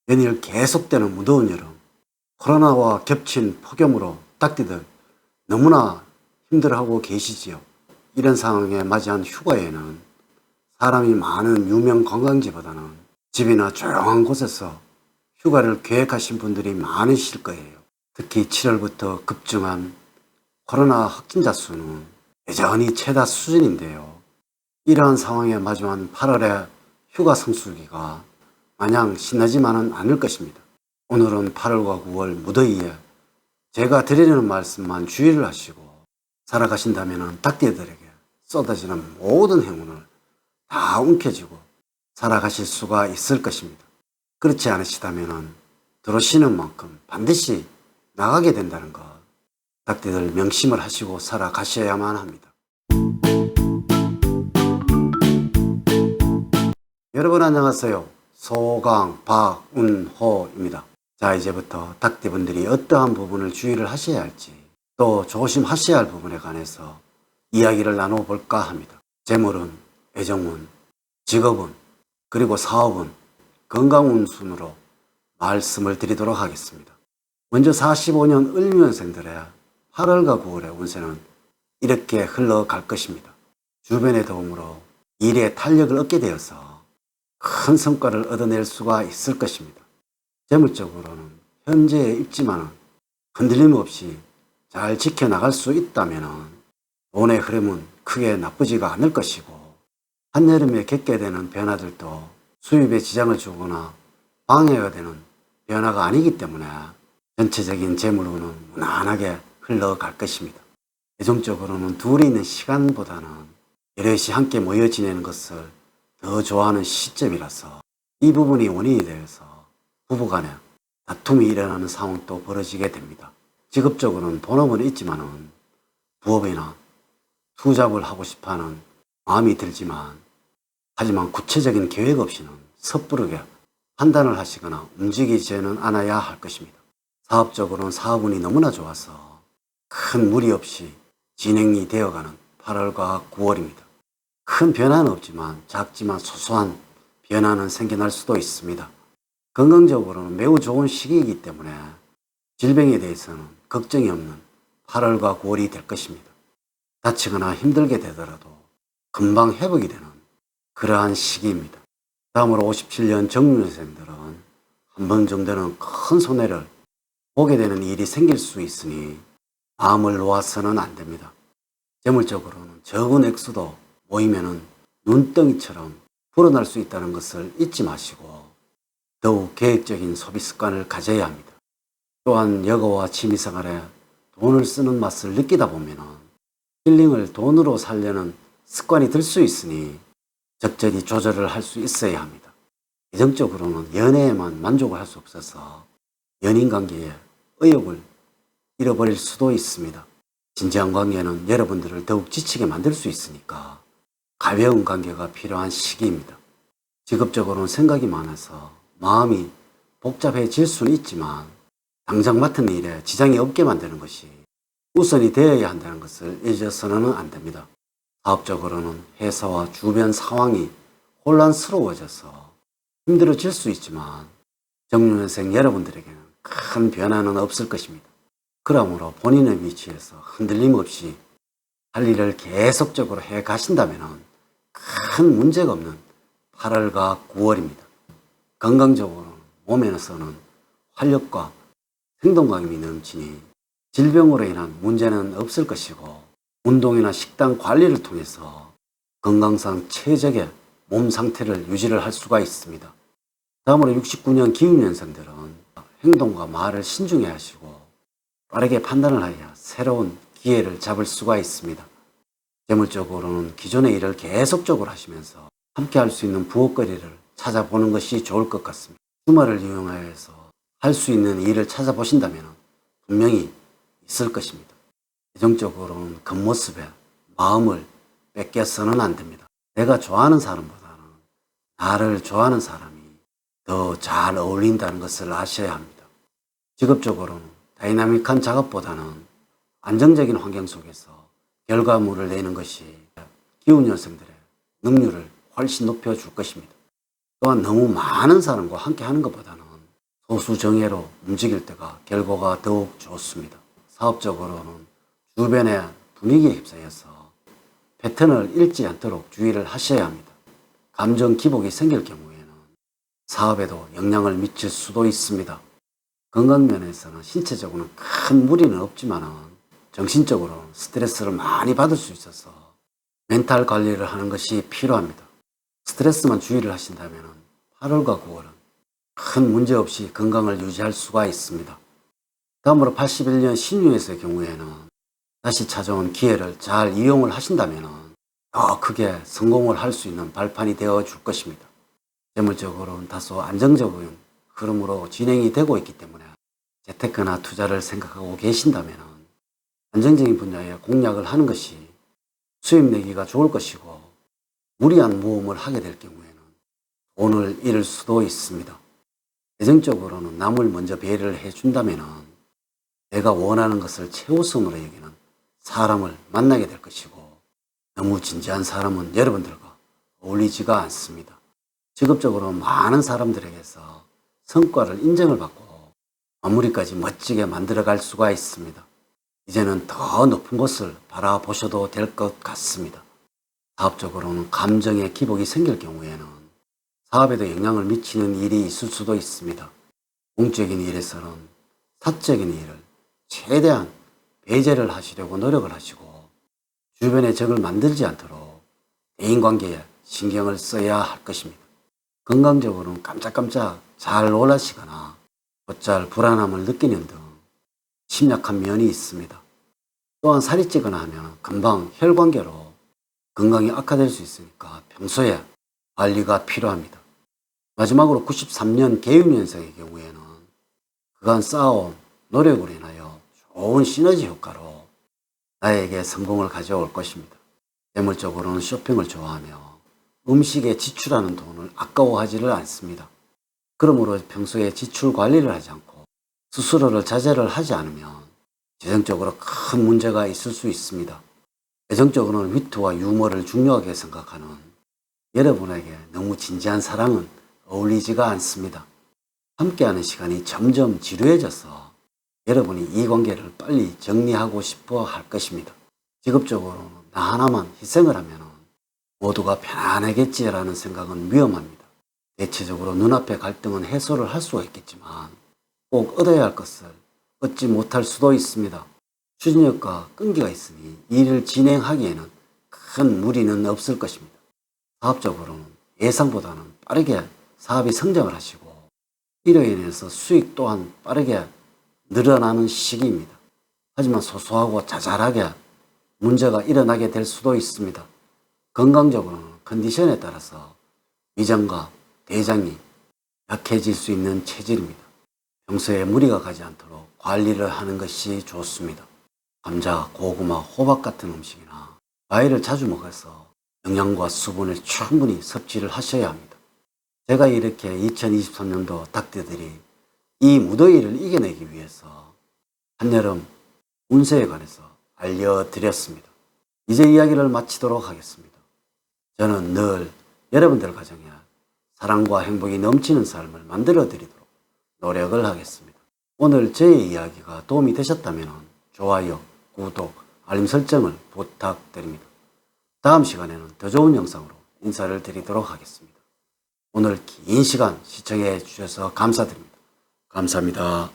연일 계속되는 무더운 여름, 코로나와 겹친 폭염으로 닭띠들 너무나 힘들어하고 계시지요. 이런 상황에 맞이한 휴가에는 사람이 많은 유명 관광지보다는 집이나 조용한 곳에서 휴가를 계획하신 분들이 많으실 거예요. 특히 7월부터 급증한 코로나 확진자 수는 여전히 최다 수준인데요. 이러한 상황에 마주한 8월의 휴가 성수기가 마냥 신나지만은 않을 것입니다. 오늘은 8월과 9월 무더위에 제가 드리는 말씀만 주의를 하시고 살아가신다면 닭띠들에게 쏟아지는 모든 행운을 다 움켜쥐고 살아가실 수가 있을 것입니다. 그렇지 않으시다면 들어오시는 만큼 반드시 나가게 된다는 것, 닭띠들 명심을 하시고 살아가셔야만 합니다. 여러분 안녕하세요. 소강 박운호입니다. 자, 이제부터 닭띠분들이 어떠한 부분을 주의를 하셔야 할지 또 조심하셔야 할 부분에 관해서 이야기를 나눠볼까 합니다. 재물운, 애정운, 직업운, 그리고 사업운, 건강운 순으로 말씀을 드리도록 하겠습니다. 먼저 45년 을묘년생들의 8월과 9월의 운세는 이렇게 흘러갈 것입니다. 주변의 도움으로 일에 탄력을 얻게 되어서 큰 성과를 얻어낼 수가 있을 것입니다. 재물적으로는 현재에 있지만 흔들림 없이 잘 지켜나갈 수 있다면 돈의 흐름은 크게 나쁘지가 않을 것이고, 한여름에 겪게 되는 변화들도 수입에 지장을 주거나 방해가 되는 변화가 아니기 때문에 전체적인 재물운은 무난하게 흘러갈 것입니다. 애정적으로는 둘이 있는 시간보다는 여럿이 함께 모여 지내는 것을 더 좋아하는 시점이라서 이 부분이 원인이 되어서 부부간에 다툼이 일어나는 상황도 벌어지게 됩니다. 직업적으로는 본업은 있지만은 부업이나 투잡을 하고 싶어하는 마음이 들지만, 하지만 구체적인 계획 없이는 섣부르게 판단을 하시거나 움직이지는 않아야 할 것입니다. 사업적으로는 사업운이 너무나 좋아서 큰 무리 없이 진행이 되어가는 8월과 9월입니다. 큰 변화는 없지만 작지만 소소한 변화는 생겨날 수도 있습니다. 건강적으로는 매우 좋은 시기이기 때문에 질병에 대해서는 걱정이 없는 8월과 9월이 될 것입니다. 다치거나 힘들게 되더라도 금방 회복이 되는 그러한 시기입니다. 다음으로 57년 정묘년생들은 한 번 정도는 큰 손해를 보게 되는 일이 생길 수 있으니 마음을 놓아서는 안 됩니다. 재물적으로는 적은 액수도 모이면은 눈덩이처럼 불어날 수 있다는 것을 잊지 마시고 더욱 계획적인 소비 습관을 가져야 합니다. 또한 여가와 취미생활에 돈을 쓰는 맛을 느끼다 보면은 힐링을 돈으로 살려는 습관이 들 수 있으니 적절히 조절을 할 수 있어야 합니다. 예정적으로는 연애에만 만족을 할 수 없어서 연인관계에 의욕을 잃어버릴 수도 있습니다. 진지한 관계는 여러분들을 더욱 지치게 만들 수 있으니까 가벼운 관계가 필요한 시기입니다. 직업적으로는 생각이 많아서 마음이 복잡해질 수는 있지만 당장 맡은 일에 지장이 없게 만드는 것이 우선이 되어야 한다는 것을 잊어서는 안 됩니다. 사업적으로는 회사와 주변 상황이 혼란스러워져서 힘들어질 수 있지만 정묘년생 여러분들에게는 큰 변화는 없을 것입니다. 그러므로 본인의 위치에서 흔들림 없이 할 일을 계속적으로 해 가신다면 큰 문제가 없는 8월과 9월입니다. 건강적으로 몸에서는 활력과 생동감이 넘치니 질병으로 인한 문제는 없을 것이고, 운동이나 식단 관리를 통해서 건강상 최적의 몸 상태를 유지를 할 수가 있습니다. 다음으로 69년 기운년생들은 행동과 말을 신중히 하시고 빠르게 판단을 하여 새로운 기회를 잡을 수가 있습니다. 재물적으로는 기존의 일을 계속적으로 하시면서 함께 할 수 있는 부업거리를 찾아보는 것이 좋을 것 같습니다. 주말을 이용하여서 할 수 있는 일을 찾아보신다면 분명히 있을 것입니다. 예정적으로는 겉모습에 마음을 뺏겨서는 안 됩니다. 내가 좋아하는 사람보다는 나를 좋아하는 사람이 더 잘 어울린다는 것을 아셔야 합니다. 직업적으로는 다이나믹한 작업보다는 안정적인 환경 속에서 결과물을 내는 것이 기운년생들의 능률을 훨씬 높여줄 것입니다. 또한 너무 많은 사람과 함께 하는 것보다는 소수 정예로 움직일 때가 결과가 더욱 좋습니다. 사업적으로는 주변의 분위기에 휩싸여서 패턴을 잃지 않도록 주의를 하셔야 합니다. 감정 기복이 생길 경우에는 사업에도 영향을 미칠 수도 있습니다. 건강면에서는 신체적으로는 큰 무리는 없지만 정신적으로는 스트레스를 많이 받을 수 있어서 멘탈 관리를 하는 것이 필요합니다. 스트레스만 주의를 하신다면 8월과 9월은 큰 문제 없이 건강을 유지할 수가 있습니다. 다음으로 81년 신유에서의 경우에는 다시 찾아온 기회를 잘 이용을 하신다면 더 크게 성공을 할 수 있는 발판이 되어 줄 것입니다. 재물적으로는 다소 안정적인 흐름으로 진행이 되고 있기 때문에 재테크나 투자를 생각하고 계신다면 안정적인 분야에 공략을 하는 것이 수입 내기가 좋을 것이고, 무리한 모험을 하게 될 경우에는 돈을 잃을 수도 있습니다. 재정적으로는 남을 먼저 배려를 해준다면 내가 원하는 것을 최우선으로 여기는 사람을 만나게 될 것이고, 너무 진지한 사람은 여러분들과 어울리지가 않습니다. 직업적으로 많은 사람들에게서 성과를 인정을 받고 마무리까지 멋지게 만들어갈 수가 있습니다. 이제는 더 높은 곳을 바라보셔도 될 것 같습니다. 사업적으로는 감정의 기복이 생길 경우에는 사업에도 영향을 미치는 일이 있을 수도 있습니다. 공적인 일에서는 사적인 일을 최대한 배제를 하시려고 노력을 하시고, 주변에 적을 만들지 않도록 대인관계에 신경을 써야 할 것입니다. 건강적으로는 깜짝깜짝 잘 놀라시거나 곧잘 불안함을 느끼는 등 심약한 면이 있습니다. 또한 살이 찌거나 하면 금방 혈관계로 건강이 악화될 수 있으니까 평소에 관리가 필요합니다. 마지막으로 93년 개유년생의 경우에는 그간 쌓아온 노력으로 인하여 좋은 시너지 효과로 나에게 성공을 가져올 것입니다. 재물적으로는 쇼핑을 좋아하며 음식에 지출하는 돈을 아까워하지를 않습니다. 그러므로 평소에 지출 관리를 하지 않고 스스로를 자제를 하지 않으면 재정적으로 큰 문제가 있을 수 있습니다. 애정적으로는 위트와 유머를 중요하게 생각하는 여러분에게 너무 진지한 사랑은 어울리지가 않습니다. 함께하는 시간이 점점 지루해져서 여러분이 이 관계를 빨리 정리하고 싶어 할 것입니다. 직업적으로는 나 하나만 희생을 하면 모두가 편안하겠지라는 생각은 위험합니다. 대체적으로 눈앞의 갈등은 해소를 할 수가 있겠지만 꼭 얻어야 할 것을 얻지 못할 수도 있습니다. 추진력과 끈기가 있으니 일을 진행하기에는 큰 무리는 없을 것입니다. 사업적으로는 예상보다는 빠르게 사업이 성장을 하시고 이로 인해서 수익 또한 빠르게 늘어나는 시기입니다. 하지만 소소하고 자잘하게 문제가 일어나게 될 수도 있습니다. 건강적으로는 컨디션에 따라서 위장과 대장이 약해질 수 있는 체질입니다. 평소에 무리가 가지 않도록 관리를 하는 것이 좋습니다. 감자, 고구마, 호박 같은 음식이나 과일을 자주 먹어서 영양과 수분을 충분히 섭취를 하셔야 합니다. 제가 이렇게 2023년도 닭띠들이 이 무더위를 이겨내기 위해서 한여름 운세에 관해서 알려드렸습니다. 이제 이야기를 마치도록 하겠습니다. 저는 늘 여러분들 가정에 사랑과 행복이 넘치는 삶을 만들어 드리도록 노력을 하겠습니다. 오늘 저의 이야기가 도움이 되셨다면 좋아요, 구독, 알림 설정을 부탁드립니다. 다음 시간에는 더 좋은 영상으로 인사를 드리도록 하겠습니다. 오늘 긴 시간 시청해 주셔서 감사드립니다. 감사합니다.